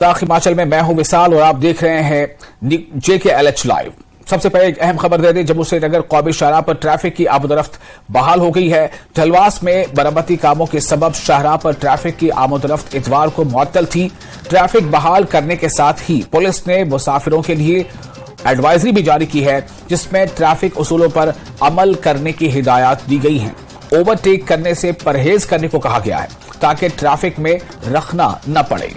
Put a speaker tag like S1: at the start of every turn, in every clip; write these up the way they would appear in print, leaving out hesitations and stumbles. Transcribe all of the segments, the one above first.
S1: हिमाचल में मैं हूं विशाल और आप देख रहे हैं JKLH लाइव। सबसे पहले एक अहम खबर दे दें, जम्मू श्रीनगर कौमी शाहराह पर ट्रैफिक की आमदोरफ्त बहाल हो गई है। ढलवास में मरम्मती कामों के सबब शाहराह पर ट्रैफिक की आमदोरफ्त इतवार को मुअत्तल थी। ट्रैफिक बहाल करने के साथ ही पुलिस ने मुसाफिरों के लिए एडवाइजरी भी जारी की है, जिसमें ट्रैफिक उसूलों पर अमल करने की हिदायत दी गई है। ओवरटेक करने से परहेज करने को कहा गया है ताकि ट्रैफिक में रखना न पड़े।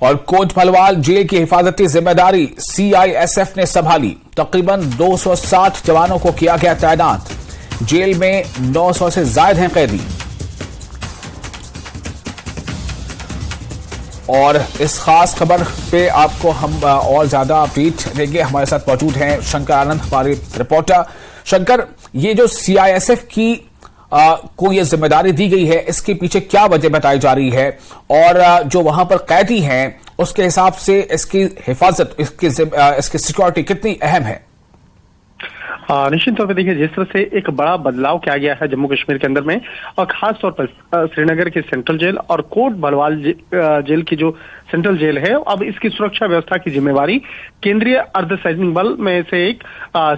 S1: और कोट भलवाल जेल की हिफाजती जिम्मेदारी CISF ने संभाली। तकरीबन 260 जवानों को किया गया तैनात। जेल में 900 से ज्यादा हैं कैदी। और इस खास खबर पे आपको हम और ज्यादा अपडेट देंगे। हमारे साथ मौजूद हैं शंकर आनंद, हमारे रिपोर्टर। शंकर, ये जो CISF की को ये जिम्मेदारी दी गई है, इसके पीछे क्या वजह बताई जा रही है और जो वहां पर कैदी हैं उसके हिसाब से इसकी हिफाजत, इसकी सिक्योरिटी कितनी अहम है?
S2: निश्चित तौर पर देखिए, जिस तरह से एक बड़ा बदलाव किया गया है जम्मू कश्मीर के अंदर में, और खास तौर पर श्रीनगर की सेंट्रल जेल और कोट भलवाल जेल की जो सेंट्रल जेल है, अब इसकी सुरक्षा व्यवस्था की जिम्मेवारी केंद्रीय अर्धसैनिक बल में से एक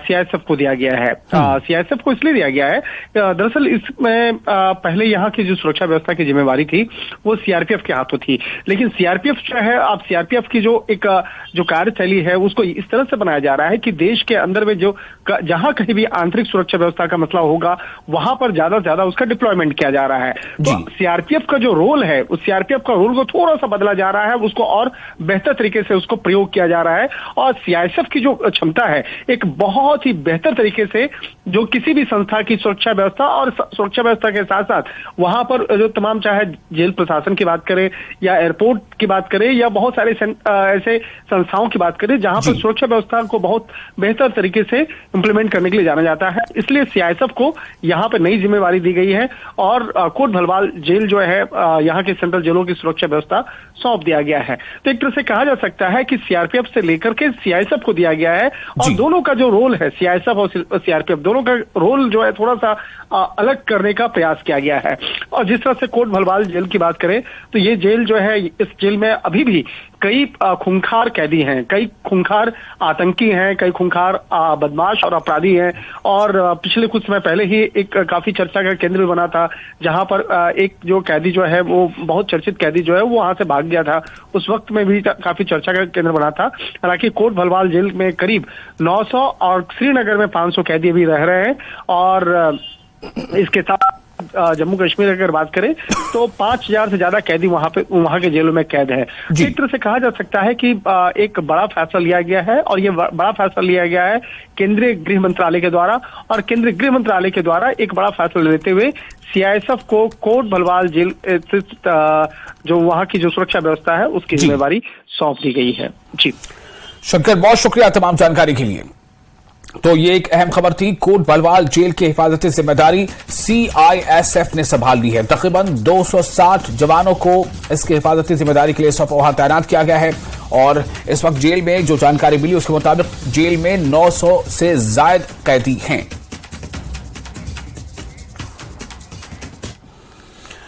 S2: CISF को दिया गया है। CISF को इसलिए दिया गया है, दरअसल इसमें पहले यहाँ की जो सुरक्षा व्यवस्था की जिम्मेवारी थी वो CRPF के हाथों थी, लेकिन CRPF जो है, अब CRPF की जो कार्यशैली है उसको इस तरह से बनाया जा रहा है कि देश के अंदर में जो जहां कहीं भी आंतरिक सुरक्षा व्यवस्था का मसला होगा वहां पर ज्यादा से ज्यादा उसका डिप्लॉयमेंट किया जा रहा है। तो CRPF का जो रोल है, उस CRPF का रोल को थोड़ा सा बदला जा रहा है, उसको और बेहतर तरीके से उसको प्रयोग किया जा रहा है। और CISF की जो क्षमता है, एक बहुत ही बेहतर तरीके से जो किसी भी संस्था की सुरक्षा व्यवस्था और सुरक्षा व्यवस्था के साथ साथ वहां पर जो तमाम, चाहे जेल प्रशासन की बात करें या एयरपोर्ट की बात करें या बहुत सारे ऐसे संस्थाओं की बात करें जहां पर सुरक्षा व्यवस्था को बहुत बेहतर तरीके से इंप्लीमेंट करने के लिए जाना जाता है, इसलिए CISF को यहाँ पे नई जिम्मेवारी दी गई है और कोट भलवाल जेल जो है, यहाँ के सेंट्रल जेलों की सुरक्षा व्यवस्था सौंप दिया गया है। तो एक तरह से कहा जा सकता है कि CRPF से लेकर के CISF को दिया गया है, और दोनों का जो रोल है, CISF और CRPF दोनों का रोल जो है थोड़ा सा अलग करने का प्रयास किया गया है। और जिस तरह से कोट भलवाल जेल की बात करें तो ये जेल जो है, इस जेल में अभी भी कई खूंखार कैदी हैं, कई खूंखार आतंकी हैं, कई खूंखार बदमाश और अपराधी हैं। और पिछले कुछ समय पहले ही एक काफी चर्चा का केंद्र बना था, जहां पर एक जो कैदी जो है, वो बहुत चर्चित कैदी जो है वो वहां से भाग गया था। उस वक्त में भी काफी चर्चा का केंद्र बना था। हालांकि कोट भलवाल जेल में करीब 900 और श्रीनगर में 500 कैदी भी रह रहे हैं। और इसके साथ जम्मू कश्मीर अगर बात करें तो 5000 से ज्यादा कैदी वहां के जेलों में कैद है। एक तरह से कहा जा सकता है कि एक बड़ा फैसला लिया गया है, और ये बड़ा फैसला लिया गया है केंद्रीय गृह मंत्रालय के द्वारा। और केंद्रीय गृह मंत्रालय के द्वारा एक बड़ा फैसला लेते हुए CISF को कोट भलवाल जेल जो वहां की जो सुरक्षा व्यवस्था है उसकी जिम्मेवारी सौंप दी गई है। जी
S1: शंकर, बहुत शुक्रिया तमाम जानकारी के लिए। तो ये एक अहम खबर थी। कोट भलवाल जेल की हिफाजती जिम्मेदारी CISF ने संभाल ली है। तकरीबन 260 जवानों को इसकी हिफाजती जिम्मेदारी के लिए वहां तैनात किया गया है। और इस वक्त जेल में जो जानकारी मिली उसके मुताबिक जेल में 900 से ज्यादा कैदी हैं।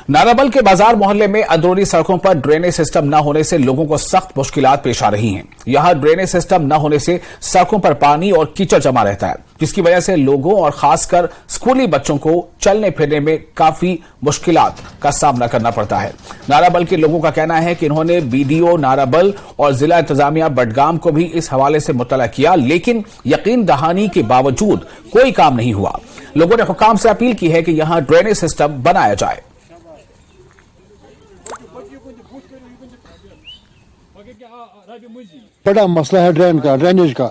S1: नाराबल के बाजार मोहल्ले में अंदरूनी सड़कों पर ड्रेनेज सिस्टम न होने से लोगों को सख्त मुश्किलात पेश आ रही हैं। यहां ड्रेनेज सिस्टम न होने से सड़कों पर पानी और कीचड़ जमा रहता है, जिसकी वजह से लोगों और खासकर स्कूली बच्चों को चलने फिरने में काफी मुश्किलात का सामना करना पड़ता है। नाराबल के लोगों का कहना है कि इन्होंने BDO नाराबल और जिला इंतजामिया बडगाम को भी इस हवाले से मुतला किया, लेकिन यकीन दहानी के बावजूद कोई काम नहीं हुआ। लोगों ने हुकाम से अपील की है कि यहां ड्रेनेज सिस्टम बनाया जाए।
S3: बड़ा मसला है ड्रेनेज का।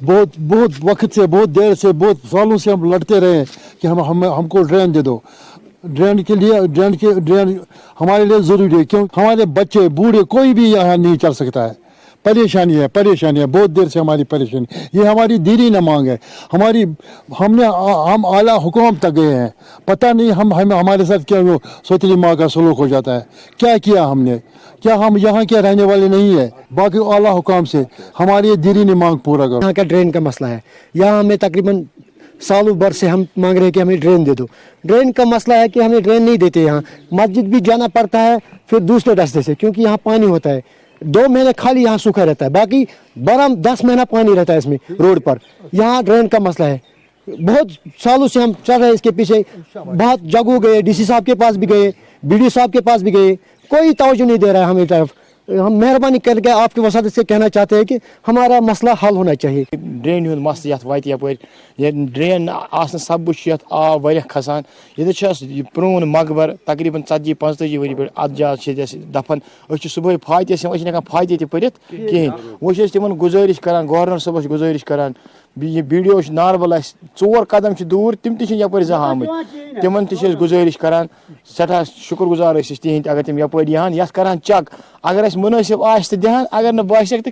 S3: बहुत वक्त से, बहुत देर से, बहुत सालों से हम लड़ते रहे कि हमको ड्रेन दे दो। ड्रेन हमारे लिए जरूरी है, क्यों हमारे बच्चे बूढ़े कोई भी यहाँ नहीं चल सकता है। परेशानी है बहुत देर से हमारी परेशानी। ये हमारी दीनी न मांग है। हम आला हुकूम तक गए हैं, पता नहीं हमारे साथ क्या वो सोतली माँ का सलूक हो जाता है। क्या किया हमने? क्या हम यहाँ के रहने वाले नहीं है? बाकी आला हुकूम से हमारी दीनी मांग पूरा करो।
S4: यहाँ का ड्रेन का मसला है। यहाँ हमें तकरीबन सालों भर से हम मांग रहे हैं कि हमें ड्रेन दे दो। ड्रेन का मसला है कि हमें ड्रेन नहीं देते, यहाँ मस्जिद भी जाना पड़ता है फिर दूसरे रास्ते से, क्योंकि यहाँ पानी होता है। 2 महीने खाली यहाँ सूखा रहता है, बाकी 10 महीना पानी रहता है इसमें रोड पर। यहाँ ड्रेन का मसला है, बहुत सालों से हम चल रहे हैं इसके पीछे। बहुत जगह गए, डीसी साहब के पास भी गए, बीडीओ साहब के पास भी गए, कोई तवज्जो नहीं दे रहा है हमें तरफ। हम मेहरबानी करके आपकी वसादत से कहना चाहते हैं कि हमारा मसला हल होना चाहिए।
S5: ड्रेन हूँ मस ये वत ये ड्रेन सब आब वारिया खसान ये प्रोन मकबर तकरीबन 40-45 वरी पे अत जा दफन सुबह फायते फायते तह पढ़ कहें। वो तिमन गुजारिश करान, गवर्नर साहब गुजारिश करान, यह बीडीओ नारबल 4 कदम दूर तम तपर जहाँ आमत, तिमन गुजारिश करान सठा शुक्र गुजार तिहद अगर तम यपर यान यथ करान चेक, अगर मुनासिब आस दिहान, अगर न बासक तो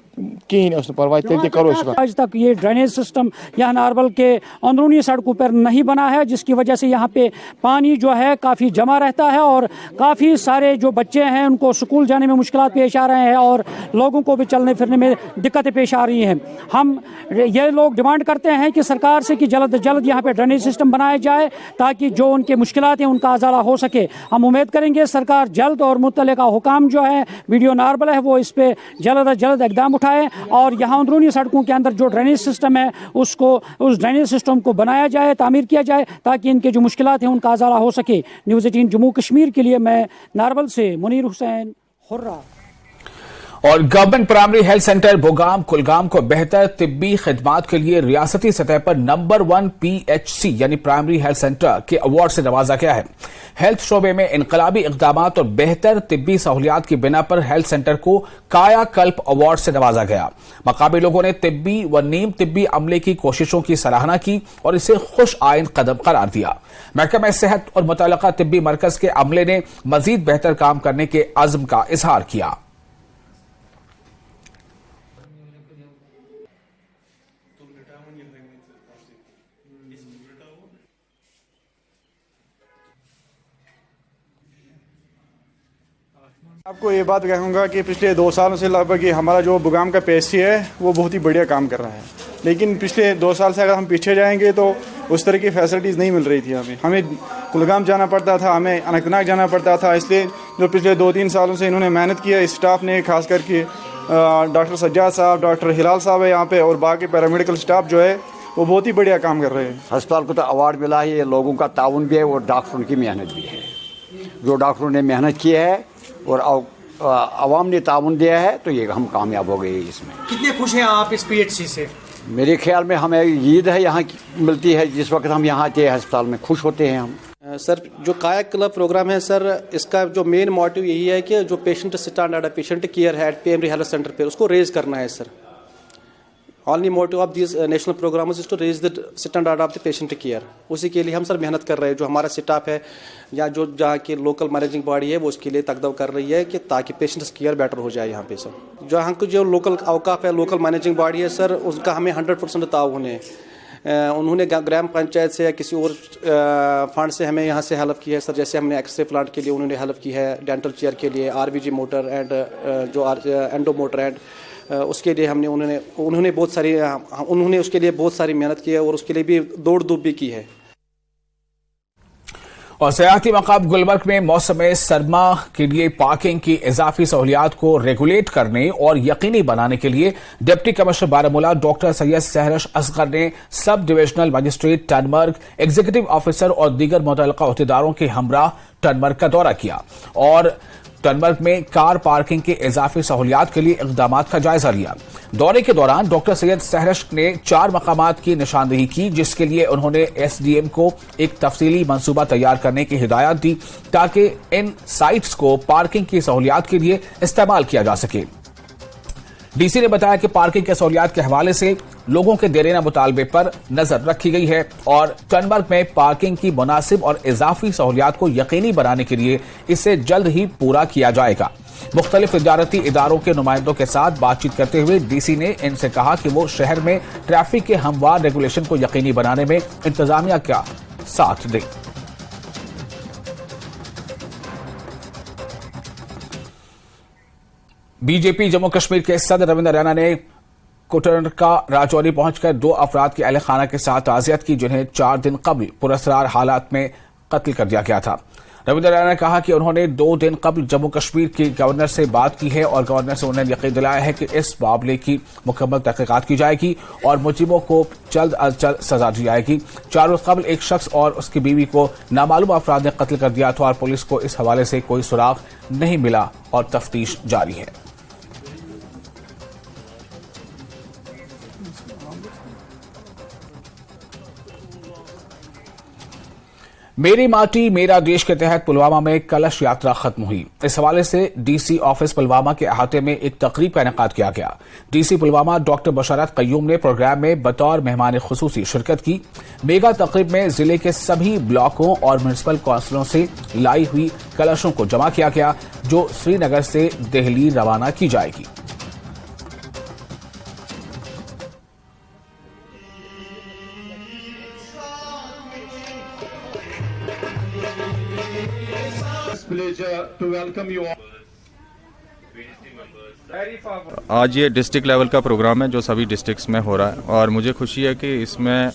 S5: कहें परवाह तेल करो।
S6: आज तक ये ड्रेनेज सिस्टम यहाँ नारबल के अंदरूनी सड़कों पर नहीं बना है, जिसकी वजह से यहाँ पे पानी जो है काफ़ी जमा रहता है और काफ़ी सारे जो बच्चे हैं उनको स्कूल जाने में मुश्किलात पेश आ रहे हैं और लोगों को भी चलने फिरने में दिक्कतें पेश आ रही हैं। हम ये लोग डिमांड करते हैं कि सरकार से कि जल्द अज जल्द यहाँ पे ड्रेनेज सिस्टम बनाया जाए ताकि जो उनके मुश्किलात हैं उनका अजाला हो सके। हम उम्मीद करेंगे सरकार जल्द और मुतल्लिका हुकाम जो है वीडियो नारबल है वो इस पर जल्द अज जल्द इकदाम उठाए और यहाँ अंदरूनी सड़कों के अंदर जो ड्रेनेज सिस्टम है उसको उस ड्रेनेज सिस्टम को बनाया जाए, तामीर किया जाए ताकि इनके जो मुश्किलात हैं उनका अजाला हो सके। न्यूज़ 18 जम्मू कश्मीर के लिए मैं नारबल से मुनीर हुसैन हुर्रा।
S1: और government primary health centre Bugam Kulgam को बेहतर तिब्बी खिदमात के लिए रियासती सतह पर नंबर 1 PHC यानी प्राइमरी हेल्थ सेंटर के अवार्ड से नवाजा गया है। हेल्थ शोबे में इनकलाबी इकदाम और बेहतर तिब्बी सहूलियात की बिना पर हेल्थ सेंटर को कायाकल्प अवार्ड से नवाजा गया। मकामी लोगों ने तिब्बी व नीम तिब्बी अमले की कोशिशों की सराहना की और इसे खुश आइन कदम करार दिया। महकमा सेहत और मुतल्लिका तिब्बी मरकज के अमले ने मजीद बेहतर काम करने के अज़्म का इजहार किया।
S7: आपको ये बात कहूँगा कि पिछले 2 सालों से लगभग हमारा जो बुगाम का PHC है वो बहुत ही बढ़िया काम कर रहा है, लेकिन पिछले 2 साल से अगर हम पीछे जाएंगे तो उस तरह की फैसिलिटीज़ नहीं मिल रही थी। हमें कुलगाम जाना पड़ता था, हमें अनंतनाग जाना पड़ता था। इसलिए जो पिछले 2-3 सालों से इन्होंने मेहनत किया, इस स्टाफ ने, खास करके डॉक्टर सज्जाद साहब, डॉक्टर हिलाल साहब है यहाँ पे और बाकी पैरामेडिकल स्टाफ जो है वो बहुत ही बढ़िया काम कर रहे हैं।
S8: अस्पताल को तो अवार्ड मिला है, ये लोगों का ताउन भी है और डॉक्टरों की मेहनत भी है। जो डॉक्टरों ने मेहनत की है और आवाम ने ताउन दिया है तो ये हम कामयाब हो गए। इसमें
S9: कितने खुश हैं आप इस PHC से?
S8: मेरे ख्याल में हमें ईद है यहाँ मिलती है, जिस वक्त हम यहाँ आते हैं अस्पताल में खुश होते हैं हम।
S10: सर जो कायाकल्प प्रोग्राम है सर, इसका जो मेन मोटिव यही है कि जो पेशेंट स्टैंडर्ड है, पेशेंट केयर है प्राइमरी हेल्थ सेंटर पे, उसको रेज करना है sir. Only motive of this national programme is to raise the standard of the patient care. उसी के लिए हम सर मेहनत कर रहे हैं। जो हमारा स्टाफ है या जो जहाँ की लोकल मैनेजिंग बॉडी है वो उसके लिए तकदव कर रही है कि ताकि पेशेंट्स केयर बेटर हो जाए यहाँ पे सर। जो हमको जो लोकल अवकाफ है, लोकल मैनेजिंग बॉडी है सर, उसका हमें 100% ताउन है। उन्होंने ग्राम पंचायत से या किसी और फंड से हमें यहाँ से हेल्प की है सर। जैसे हमने एक्सरे प्लांट के लिए उन्होंने हेल्प की है, डेंटल चेयर के लिए RVG मोटर एंड जो एंडो मोटर एंड उसके लिए उन्होंने बहुत सारी उन्होंने उसके लिए बहुत सारी मेहनत की है और उसके लिए भी दौड़ धूप भी की है।
S1: और सयाहती मकाम गुलमर्ग में मौसम सरमा के लिए पार्किंग की इजाफी सहूलियात को रेगुलेट करने और यकीनी बनाने के लिए deputy commissioner Baramulla doctor Syed Sehrish Asgar ने sub divisional magistrate Tangmarg, executive officer और दीगर मुतल्लिका अहदेदारों के हमरा टनमर्ग का दौरा किया और टनमर्ग में कार पार्किंग के इजाफी सहूलियात के लिए इकदाम का जायजा लिया। दौरे के दौरान डॉक्टर सैयद सहरश ने 4 मकामात की निशानदेही की, जिसके लिए उन्होंने SDM को एक तफसीली मंसूबा तैयार करने की हिदायत दी ताकि इन साइट्स को पार्किंग की सहूलियात के लिए इस्तेमाल किया जा सके। DC ने बताया कि पार्किंग के सहूलियात के हवाले से लोगों के देरीना मुतालबे पर नजर रखी गई है और टनमर्ग में पार्किंग की मुनासिब और इजाफी सहूलियात को यकीनी बनाने के लिए इसे जल्द ही पूरा किया जाएगा। मुख्तलिफ तिजारती इदारों के नुमाइंदों के साथ बातचीत करते हुए DC ने इनसे कहा कि वो शहर में ट्रैफिक के हमवार रेगुलेशन को यकीनी बनाने में इंतजामिया का साथ दें। बीजेपी जम्मू कश्मीर के सदर रविंद्र रैना ने कोटरका राजौरी पहुंचकर 2 अफराद की अहल खाना के साथ ताज़ियत की, जिन्हें 4 दिन कबल पुरअसरार हालात में कत्ल कर दिया गया था। रविंद्र रैना ने कहा कि उन्होंने 2 दिन कबल जम्मू कश्मीर के गवर्नर से बात की है और गवर्नर से उन्हें यकीन दिलाया है कि इस मामले की मुकम्मल तहकीकात की जाएगी और मुजरिमों को जल्द अज जल्द सजा दी जाएगी। 4 रोज कबल एक शख्स और उसकी बीवी को नामालूम अफराद ने कत्ल कर दिया था और पुलिस को इस हवाले से कोई सुराग नहीं मिला और तफ्तीश जारी है। मेरी माटी मेरा देश के तहत पुलवामा में कलश यात्रा खत्म हुई। इस हवाले से डीसी ऑफिस पुलवामा के अहाते में एक तकरीब का इनेकाद किया गया। डीसी पुलवामा डॉक्टर बशरत कय्यूम ने प्रोग्राम में बतौर मेहमान खुसूसी शिरकत की। मेगा तकरीब में जिले के सभी ब्लॉकों और म्यूनिसिपल काउंसिलों से लाई हुई कलशों को जमा किया गया, जो श्रीनगर से दिल्ली रवाना की जाएगी।
S11: आज ये डिस्ट्रिक्ट लेवल का प्रोग्राम है जो सभी डिस्ट्रिक्ट्स में हो रहा है और मुझे खुशी है कि इसमें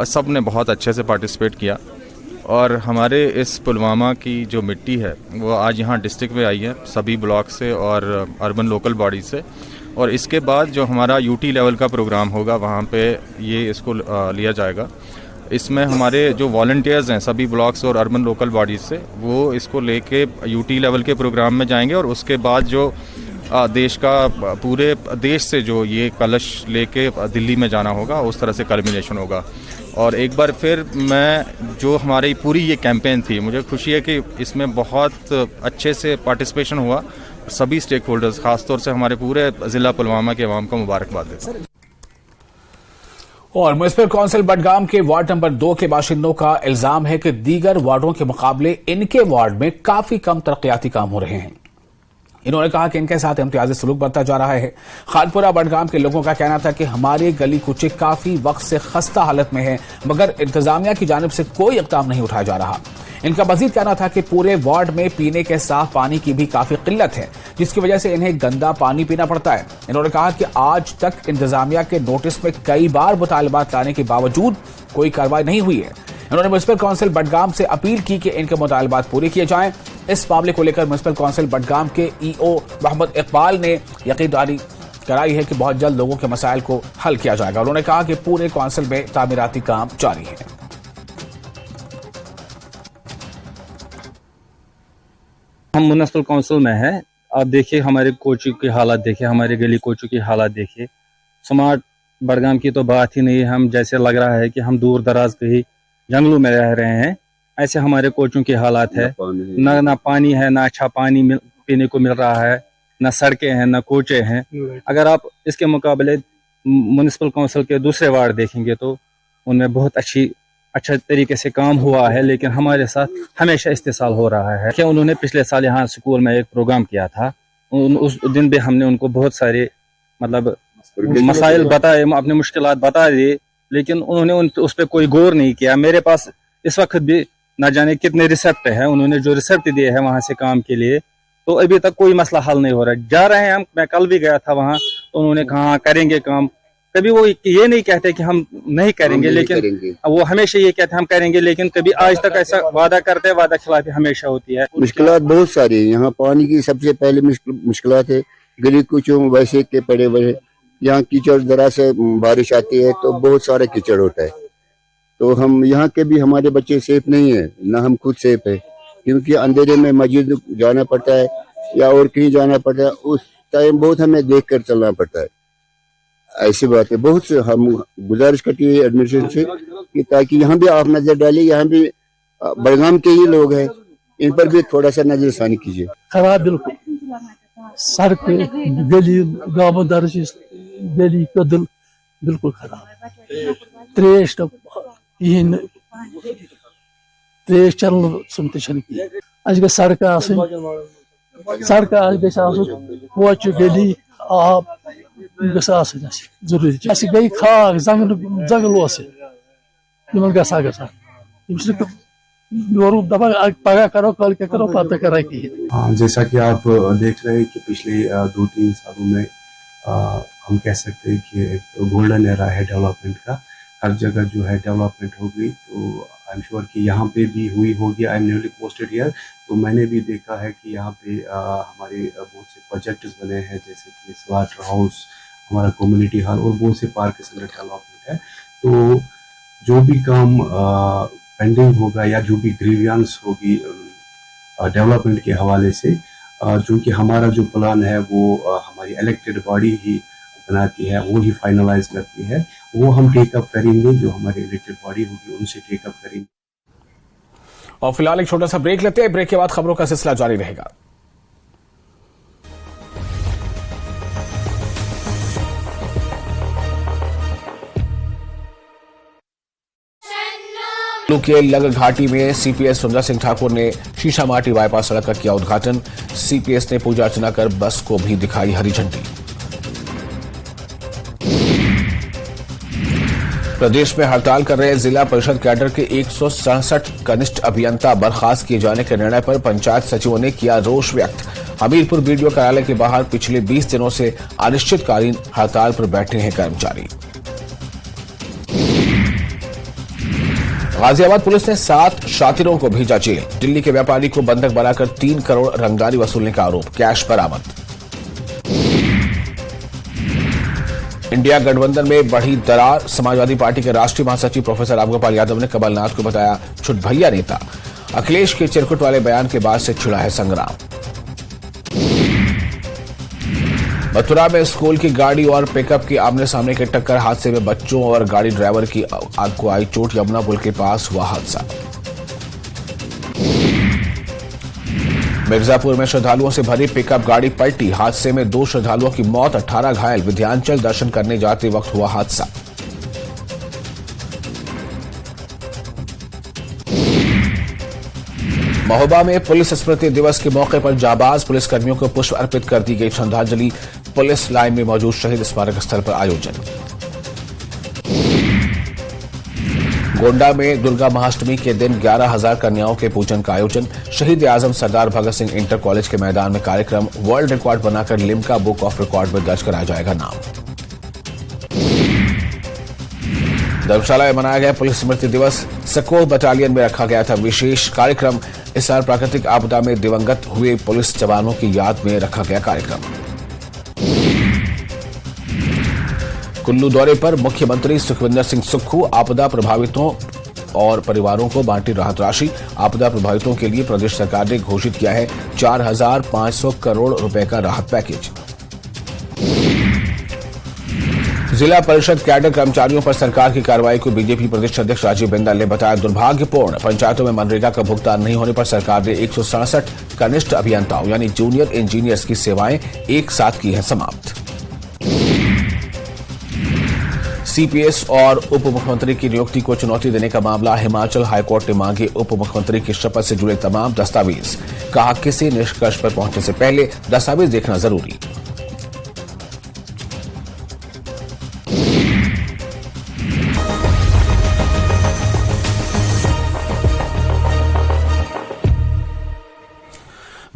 S11: सब ने बहुत अच्छे से पार्टिसिपेट किया और हमारे इस पुलवामा की जो मिट्टी है वो आज यहाँ डिस्ट्रिक्ट में आई है, सभी ब्लॉक से और अर्बन लोकल बॉडी से। और इसके बाद जो हमारा यूटी लेवल का प्रोग्राम होगा वहाँ पे ये इसको लिया जाएगा। इसमें हमारे जो वॉलंटियर्स हैं सभी ब्लॉक्स और अर्बन लोकल बॉडीज से, वो इसको लेके यूटी लेवल के प्रोग्राम में जाएंगे और उसके बाद जो देश का पूरे देश से जो ये कलश लेके दिल्ली में जाना होगा उस तरह से कल्मिनेशन होगा। और एक बार फिर मैं जो हमारी पूरी ये कैंपेन थी, मुझे खुशी है कि इसमें बहुत अच्छे से पार्टिसिपेशन हुआ। सभी स्टेक होल्डर्स, खासतौर से हमारे पूरे ज़िला पुलवामा के अवाम को मुबारकबाद देते हैं।
S1: और म्युनिसिपल काउंसिल बडगाम के वार्ड नंबर 2 के बाशिंदों का इल्जाम है कि दीगर वार्डों के मुकाबले इनके वार्ड में काफी कम तरक्याती काम हो रहे हैं। इन्होंने कहा कि इनके साथ इम्तियाजी सलूक बरता जा रहा है। खानपुरा बडगाम के लोगों का कहना था कि हमारे गली कुचे काफी वक्त से खस्ता हालत में है, मगर इंतजामिया की जानिब से कोई इक़दाम नहीं उठाया जा रहा। इनका मजीद कहना था कि पूरे वार्ड में पीने के साफ पानी की भी काफी किल्लत है, जिसकी वजह से इन्हें गंदा पानी पीना पड़ता है। इन्होंने कहा कि आज तक इंतजामिया के नोटिस में कई बार मुतालबात लाने के बावजूद कोई कार्रवाई नहीं हुई है। उन्होंने म्युनिसिपल काउंसिल बडगाम से अपील की कि इनके मुतालबात पूरे किए जाएं। इस मामले को लेकर म्युनिसिपल काउंसिल बडगाम के ईओ मोहम्मद इकबाल ने यकीनदारी कराई है कि बहुत जल्द लोगों के मसाइल को हल किया जाएगा। उन्होंने कहा कि पूरे काउंसिल में तामीराती काम जारी है।
S12: हम म्युनिसिपल काउंसिल में हैं। आप देखिए हमारे कोचों की हालत, देखिए हमारे गली कोचों की हालत देखिए। स्मार्ट बडगाम की तो बात ही नहीं। हम जैसे लग रहा है कि हम दूर दराज कहीं जंगलों में रह रहे हैं, ऐसे हमारे कोचों की हालत है। ना पानी है, ना अच्छा पानी पीने को मिल रहा है, ना सड़कें हैं, ना कोचे हैं। अगर आप इसके मुकाबले म्युनिसिपल काउंसिल के दूसरे वार्ड देखेंगे तो उनमें बहुत अच्छा तरीके से काम हुआ है, लेकिन हमारे साथ हमेशा इस्तेसाल हो रहा है। क्या उन्होंने पिछले साल यहाँ स्कूल में एक प्रोग्राम किया था, उस दिन भी हमने उनको बहुत सारे मतलब मसाइल बताए, अपने मुश्किलात बता दिए, लेकिन उन्होंने उस पर कोई गौर नहीं किया। मेरे पास इस वक्त भी न जाने कितने रिसेप्ट हैं, उन्होंने जो रिसेप्ट दिए हैं वहां से काम के लिए, तो अभी तक कोई मसला हल नहीं हो रहा है। जा रहे हैं हम, मैं कल भी गया था वहां, तो उन्होंने कहा करेंगे काम। कभी वो ये नहीं कहते कि हम नहीं करेंगे, लेकिन वो हमेशा ये कहते हैं हम करेंगे, लेकिन कभी आज तक ऐसा वादा करते हैं, वादा खिलाफी हमेशा होती है।
S13: मुश्किलात बहुत सारी है यहाँ। पानी की सबसे पहले मुश्किलात है, गली कुचों वैसे के पड़े हुए। यहाँ कीचड़, जरा से बारिश आती है तो बहुत सारा कीचड़ होता है। तो हम यहाँ के भी हमारे बच्चे सेफ नहीं है, ना हम खुद सेफ है, क्योंकि अंधेरे में मस्जिद जाना पड़ता है या और कहीं जाना पड़ता है। उस टाइम बहुत हमें देख कर चलना पड़ता है। ऐसी बात है। बहुत से हम गुजारिश करती है एडमिनिस्ट्रेशन से कि ताकि यहाँ भी आप नजर डालिए। यहाँ भी बडगाम के ही लोग हैं, इन पर भी थोड़ा सा नजरसानी कीजिए।
S14: खराब बिल्कुल सड़क, गली, गाँव दर्ज गली कदल बिल्कुल खराब। त्रेश त्रेश चल सुनते की सड़क सड़क पोच गली आब जरूरी गई खाक जंगल पगा करो कल क्या करो पता करा की।
S15: जैसा कि आप देख रहे हैं कि पिछले 2-3 सालों में हम कह सकते हैं कि एक गोल्डन एरा है डेवलपमेंट का। हर जगह जो है डेवलपमेंट हो गई, तो आई एम श्योर कि यहाँ पे भी हुई होगी। I am newly posted here, तो मैंने भी देखा है कि यहाँ पे हमारे बहुत से प्रोजेक्ट्स बने हैं, जैसे कि स्लाटर हाउस, हमारा कम्युनिटी हॉल और बहुत से पार्क के अंदर डेवलपमेंट है। तो जो भी काम पेंडिंग होगा या जो भी ग्रीवियंस होगी डेवलपमेंट के हवाले से, चूँकि हमारा जो प्लान है वो हमारी इलेक्टेड बॉडी ही बनाती है, वो ही फाइनलाइज करती है, वो हम टेकअप करेंगे। जो हमारी इलेक्टेड बॉडी होगी उनसे टेकअप करेंगे।
S1: और फिलहाल एक छोटा सा ब्रेक लेते हैं। ब्रेक के बाद खबरों का सिलसिला जारी रहेगा। के लग घाटी में सीपीएस सुंदर सिंह ठाकुर ने शीशा माटी बाईपास सड़क का किया उद्घाटन। सीपीएस ने पूजा अर्चना कर बस को भी दिखाई हरी झंडी। प्रदेश में हड़ताल कर रहे जिला परिषद कैडर के 167 कनिष्ठ अभियंता बर्खास्त किए जाने के निर्णय पर पंचायत सचिवों ने किया रोष व्यक्त। हमीरपुर बीडीओ कार्यालय के बाहर पिछले 20 दिनों से अनिश्चितकालीन हड़ताल पर बैठे हैं कर्मचारी। गाजियाबाद पुलिस ने 7 शातिरों को भेजा जेल। दिल्ली के व्यापारी को बंधक बनाकर 3 करोड़ रंगदारी वसूलने का आरोप, कैश बरामद। इंडिया गठबंधन में बढ़ी दरार। समाजवादी पार्टी के राष्ट्रीय महासचिव प्रोफेसर रामगोपाल यादव ने कमलनाथ को बताया छुटभैया नेता। अखिलेश के चिरकुट वाले बयान के बाद से छिड़ा है संग्राम। मथुरा में स्कूल की गाड़ी और पिकअप की आमने सामने की टक्कर, हादसे में बच्चों और गाड़ी ड्राइवर की आग को आई चोट। यमुना पुल के पास हुआ हादसा। मिर्जापुर में श्रद्धालुओं से भरी पिकअप गाड़ी पलटी, हादसे में 2 श्रद्धालुओं की मौत, 18 घायल। विंध्याचल दर्शन करने जाते वक्त हुआ हादसा। महोबा में पुलिस स्मृति दिवस के मौके पर जाबाज पुलिसकर्मियों को पुष्प अर्पित कर दी गई श्रद्धांजलि। पुलिस लाइन में मौजूद शहीद स्मारक स्थल पर आयोजन। गोंडा में दुर्गा महाअष्टमी के दिन 11,000 कन्याओं के पूजन का आयोजन। शहीद आजम सरदार भगत सिंह इंटर कॉलेज के मैदान में कार्यक्रम। वर्ल्ड रिकॉर्ड बनाकर लिम्का बुक ऑफ रिकॉर्ड में दर्ज कराया जाएगा नाम। धर्मशाला में मनाया गया पुलिस स्मृति दिवस। सकोह बटालियन में रखा गया था विशेष कार्यक्रम। इस साल प्राकृतिक आपदा में दिवंगत हुए पुलिस जवानों की याद में रखा गया कार्यक्रम। कुल्लू दौरे पर मुख्यमंत्री सुखविंदर सिंह सुक्खू। आपदा प्रभावितों और परिवारों को बांटी राहत राशि। आपदा प्रभावितों के लिए प्रदेश सरकार ने घोषित किया है 4,500 करोड़ रुपए का राहत पैकेज। जिला परिषद कैडर कर्मचारियों पर सरकार की कार्रवाई को बीजेपी प्रदेश अध्यक्ष राजीव बिंदल ने बताया दुर्भाग्यपूर्ण। पंचायतों में मनरेगा का भुगतान नहीं होने पर सरकार ने 167 कनिष्ठ अभियंताओं यानी जूनियर इंजीनियर्स की सेवाएं एक साथ की है समाप्त। सीपीएस और उप मुख्यमंत्री की नियुक्ति को चुनौती देने का मामला। हिमाचल हाईकोर्ट ने मांगे उप मुख्यमंत्री की शपथ से जुड़े तमाम दस्तावेज। कहा किसी निष्कर्ष पर पहुंचने से पहले दस्तावेज देखना जरूरी।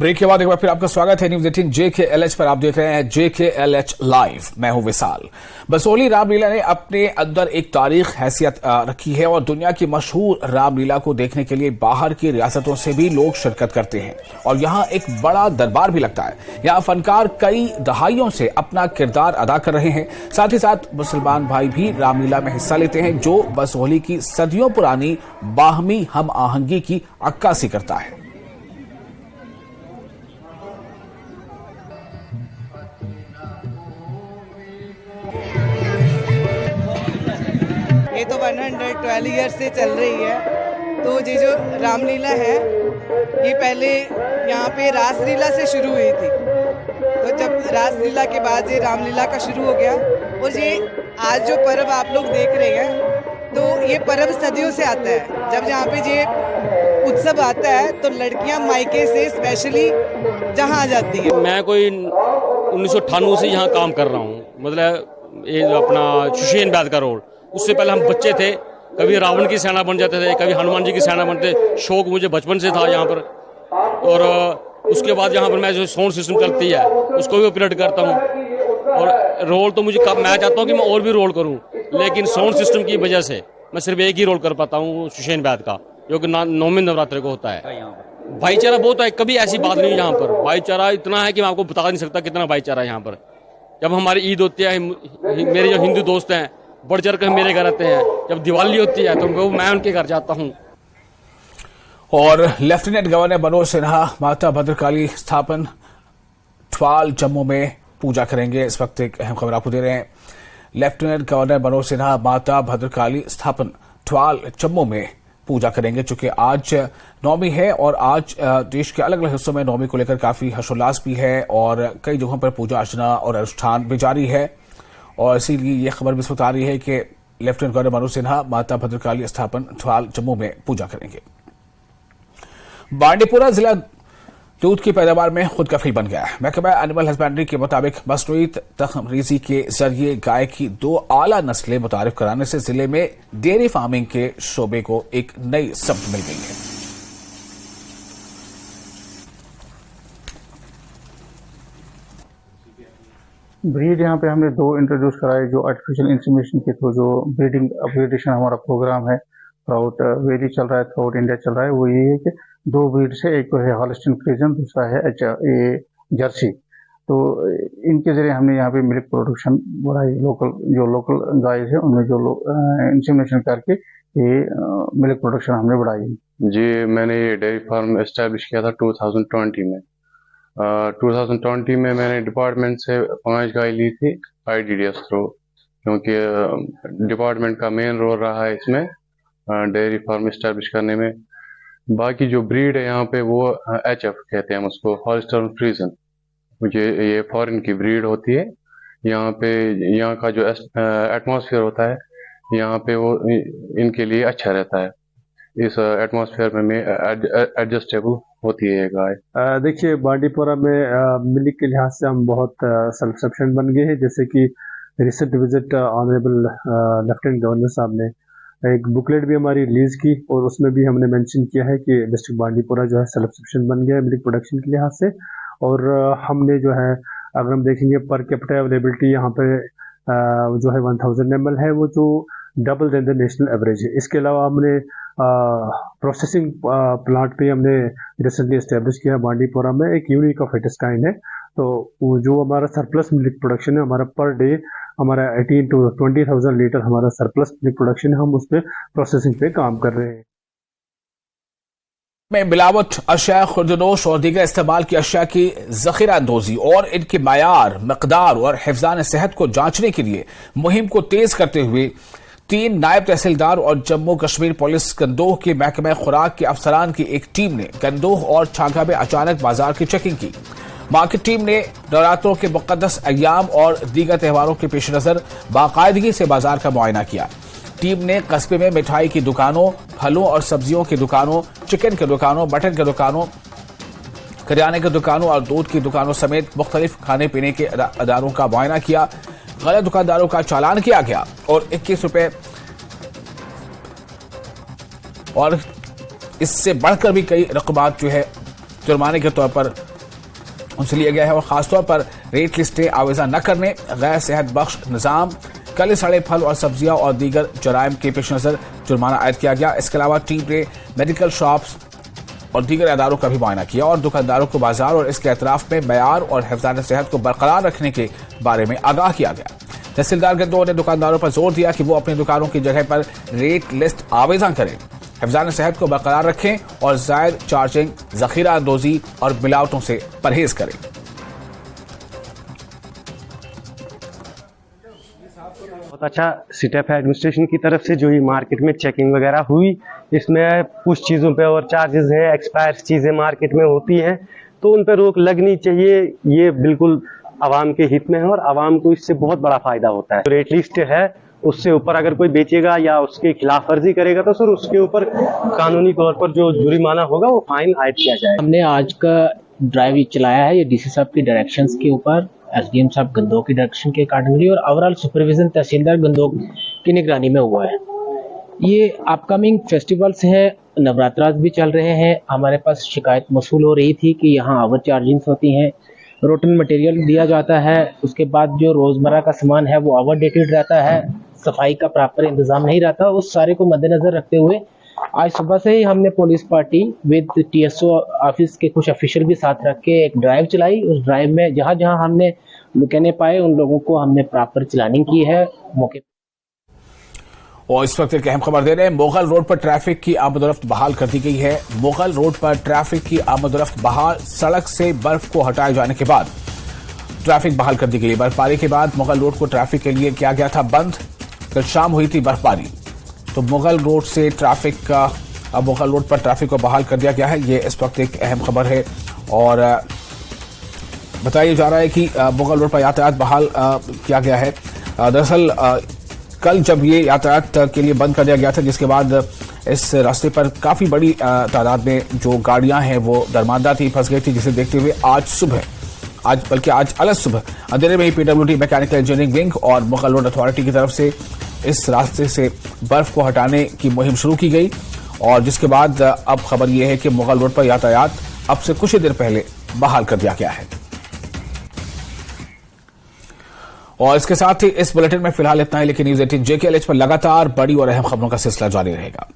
S1: ब्रेक के बाद एक बार फिर आपका स्वागत है न्यूज 18 JKLH पर। आप देख रहे हैं JKLH लाइव। मैं हूं विशाल। बसोली रामलीला ने अपने अंदर एक तारीख हैसियत रखी है और दुनिया की मशहूर रामलीला को देखने के लिए बाहर की रियासतों से भी लोग शिरकत करते हैं और यहां एक बड़ा दरबार भी लगता है। यहां फनकार कई दहाइयों से अपना किरदार अदा कर रहे हैं। साथ ही साथ मुसलमान भाई भी रामलीला में हिस्सा लेते हैं, जो बसोली की सदियों पुरानी बाहमी हम आहंगी की अक्कासी करता है।
S16: ये तो 112 ईयर्स से चल रही है। तो ये जो रामलीला है ये पहले यहाँ पे रासलीला से शुरू हुई थी। तो जब रासलीला के बाद ये रामलीला का शुरू हो गया और ये आज जो पर्व आप लोग देख रहे हैं तो ये पर्व सदियों से आता है। जब यहाँ पे ये उत्सव आता है तो लड़कियाँ मायके से स्पेशली जहाँ आ जाती हैं।
S17: मैं कोई 1998 से यहाँ काम कर रहा हूँ, मतलब ये अपना सुशेन बैद का रोड। उससे पहले हम बच्चे थे, कभी रावण की सेना बन जाते थे, कभी हनुमान जी की सेना बनते। शौक मुझे बचपन से था यहाँ पर। और उसके बाद यहाँ पर मैं जो साउंड सिस्टम चलती है उसको भी ऑपरेट करता हूँ। और रोल तो मुझे कब मैं चाहता हूँ कि मैं और भी रोल करूँ, लेकिन साउंड सिस्टम की वजह से मैं सिर्फ एक ही रोल कर पाता हूँ शुशेन बैद का, जो कि नौवीं नवरात्र को होता है। भाईचारा बहुत है, कभी ऐसी बात नहीं है यहाँ पर। भाईचारा इतना है कि मैं आपको बता नहीं सकता कितना भाईचारा है यहाँ पर। जब हमारी ईद होती है, मेरे जो हिंदू दोस्त हैं बढ़ चढ़ कर मेरे घर आते हैं। जब दिवाली होती है तो मैं उनके घर जाता हूँ।
S1: और लेफ्टिनेंट गवर्नर मनोज सिन्हा माता भद्रकाली स्थापन ठवाल जम्मू में पूजा करेंगे। इस वक्त एक अहम खबर आपको दे रहे हैं। लेफ्टिनेंट गवर्नर मनोज सिन्हा माता भद्रकाली स्थापन ठवाल जम्मू में पूजा करेंगे। चूंकि आज नौमी है और आज देश के अलग अलग हिस्सों में नौमी को लेकर काफी हर्षोल्लास भी है और कई जगहों पर पूजा अर्चना और अनुष्ठान भी जारी है। और इसीलिए यह खबर भी बता रही है कि लेफ्टिनेंट गवर्नर मनोज सिन्हा माता भद्रकाली स्थापन ठवाल जम्मू में पूजा करेंगे। बांडीपुरा जिला दूध की पैदावार में खुद कफील बन गया है। महकमा एनिमल हस्बेंड्री के मुताबिक मसनूई तखरीजी के जरिए गाय की 2 आला नस्लें मुतारिफ कराने से जिले में डेयरी फार्मिंग के शोबे को एक नई समत मिल गई है।
S18: ब्रीड यहाँ पे हमने 2 इंट्रोड्यूस कराए जो आर्टिफिशियल इंसेमिनेशन के थ्रू जो ब्रीडिंग अपग्रेडेशन हमारा प्रोग्राम है थ्रूआउट वेरी चल रहा है, थ्रूआउट इंडिया चल रहा है। वो ये है कि 2 ब्रीड से, एक तो है हॉलिस्टीन फ्रीजियन, दूसरा है जर्सी। तो इनके जरिए हमने यहाँ पे मिल्क प्रोडक्शन बढ़ाई। लोकल गाय है उनमें जो इंसेमिनेशन करके ये मिल्क प्रोडक्शन हमने बढ़ाई।
S19: जी, मैंने ये डेयरी फार्म एस्टैब्लिश किया था 2020 में। 2020 में मैंने डिपार्टमेंट से 5 गाय ली थी IDDS थ्रू, क्योंकि डिपार्टमेंट का मेन रोल रहा है इसमें डेयरी फार्म एस्टैब्लिश करने में। बाकी जो ब्रीड है यहाँ पे वो HF कहते हैं हम उसको, हॉलिस्टीन फ्रीजियन। ये फॉरेन की ब्रीड होती है। यहाँ का जो एटमॉस्फेयर होता है यहाँ पे वो इनके लिए अच्छा रहता है। इस एटमॉस्फेयर में एडजस्टेबल होती है ये गाय।
S18: देखिए, बांडीपुरा में मिल्क के लिहाज से हम बहुत सेल्फ सफिशिएंट बन गए हैं। जैसे कि recent visit honourable lieutenant governor साहब ने एक बुकलेट भी हमारी रिलीज की और उसमें भी हमने मेंशन किया है कि डिस्ट्रिक्ट बांडीपुरा जो है सेल्फ सफिशिएंट बन गया है मिल्क प्रोडक्शन के लिहाज से। और हमने जो है, अगर हम देखेंगे पर कैपिटा अवेलेबिलिटी यहाँ पे जो है 1000 ml है, वो जो double then the national average है। इसके अलावा हमने प्रोसेसिंग प्लांट पे हमने रिसेंटली एस्टेब्लिश किया बांडीपुरा में, एक यूनिक ऑफ इट्स काइंड है। तो जो हमारा सरप्लस मिल्क प्रोडक्शन है, हमारा पर डे हमारा 18 to 20,000 लीटर हमारा सरप्लस मिल्क प्रोडक्शन है। हम उस पर प्रोसेसिंग पे काम कर रहे हैं।
S1: में मिलावट अशिया, खुर्दनोश और दीगर इस्तेमाल की अशिया की जखीरा अंदोजी और इनके मयार, मकदार और हिफ्ज़ान सेहत को जांचने के लिए मुहिम को तेज करते हुए 3 नायब तहसीलदार और जम्मू कश्मीर पुलिस गंदोह के महकमा खुराक के अफसरान की एक टीम ने गंदोह और छांगा में अचानक बाजार की चेकिंग की। मार्केट टीम ने नवरात्रों के मुकद्दस अय्याम और दीगर त्योहारों के पेश नजर बाकायदगी से बाजार का मुआयना किया। टीम ने कस्बे में मिठाई की दुकानों, फलों और सब्जियों की दुकानों, चिकन की दुकानों, मटन की दुकानों, करियाने की दुकानों और दूध की दुकानों समेत मुख्तलिफ खाने पीने के अदारों का मुआयना किया। गलत दुकानदारों का चालान किया गया और 21 रुपए और इससे बढ़कर भी कई रकबात जो है जुर्माने के तौर पर उनसे लिया गया है। और खासतौर पर रेट लिस्टें आवेजा न करने, गैर सेहत बख्श निज़ाम, कले सड़े फल और सब्जियां और दीगर जराइम के पेश नजर जुर्माना आयद किया गया। इसके अलावा टीम ने मेडिकल शॉप्स और दीगर अदारों का भी मुआयना किया और दुकानदारों को बाजार और इसके अतराफ में मयार और हिफ्ज़ान सेहत को बरकरार रखने के बारे में आगाह किया गया। तहसीलदार गंदोह ने दुकानदारों पर जोर दिया कि वो अपनी दुकानों की जगह पर रेट लिस्ट आवेदन करें, हिफ्ज़ान सेहत को बरकरार रखें और जायद चार्जिंग, जखीरा अंदोजी और मिलावटों से परहेज करें।
S20: बहुत अच्छा स्टेप है एडमिनिस्ट्रेशन की तरफ से जो ये मार्केट में चेकिंग वगैरह हुई। इसमें कुछ चीज़ों पे और चार्जेस हैं, एक्सपायर चीज़ें मार्केट में होती हैं तो उन पर रोक लगनी चाहिए। ये बिल्कुल आवाम के हित में है और आवाम को इससे बहुत बड़ा फायदा होता है। तो रेट लिस्ट है, उससे ऊपर अगर कोई बेचेगा या उसके खिलाफ वर्जी करेगा तो सर उसके ऊपर कानूनी तौर पर जो जुर्माना होगा वो फाइन आयद किया जाएगा।
S21: हमने आज का ड्राइव चलाया है ये डीसी साहब की डायरेक्शंस के ऊपर, एसडीएम साहब गंदोह की डायरेक्शन के अकॉर्डिंगली और ओवरऑल सुपरविजन तहसीलदार गंदोह की निगरानी में हुआ है। ये अपकमिंग फेस्टिवल्स हैं, नवरात्रास भी चल रहे हैं। हमारे पास शिकायत मसूल हो रही थी कि यहाँ ओवर चार्जिंग्स होती हैं, रोटन मटेरियल दिया जाता है। उसके बाद जो रोज़मर्रा का सामान है वो ओवरडेटेड रहता है, सफाई का प्रॉपर इंतजाम नहीं रहता। उस सारे को मद्देनजर रखते हुए आज सुबह से ही हमने police party with TSO office के कुछ ऑफिशियल भी साथ रख के एक ड्राइव चलाई। उस ड्राइव में जहां जहां हमने रुकने पाए उन लोगों को हमने प्रॉपर चलानिंग की है मौके।
S1: और इस वक्त एक अहम खबर दे रहे हैं, मुगल रोड पर ट्रैफिक की आमदोरफ्त बहाल कर दी गई है। मुगल रोड पर ट्रैफिक की आमदोरफ्त बहाल, सड़क से बर्फ को हटाए जाने के बाद ट्रैफिक बहाल कर दी गई। बर्फबारी के बाद मुगल रोड को ट्रैफिक के लिए किया गया था बंद। कल शाम हुई थी बर्फबारी, तो मुगल रोड से ट्रैफिक का अब मुगल रोड पर ट्रैफिक को बहाल कर दिया गया है। ये इस वक्त एक अहम खबर है और बताया जा रहा है कि मुगल रोड पर यातायात बहाल किया गया है। दरअसल कल जब ये यातायात के लिए बंद कर दिया गया था, जिसके बाद इस रास्ते पर काफी बड़ी तादाद में जो गाड़ियां हैं वो दरमांदा थी, फंस गई थी, जिसे देखते हुए आज अलग सुबह अंधेरे में ही PWD मैकेनिकल इंजीनियरिंग विंग और मुगल रोड अथॉरिटी की तरफ से इस रास्ते से बर्फ को हटाने की मुहिम शुरू की गई और जिसके बाद अब खबर यह है कि मुगल रोड पर यातायात अब से कुछ ही देर पहले बहाल कर दिया गया है। और इसके साथ ही इस बुलेटिन में फिलहाल इतना ही, लेकिन न्यूज़ 18 JKLH पर लगातार बड़ी और अहम खबरों का सिलसिला जारी रहेगा।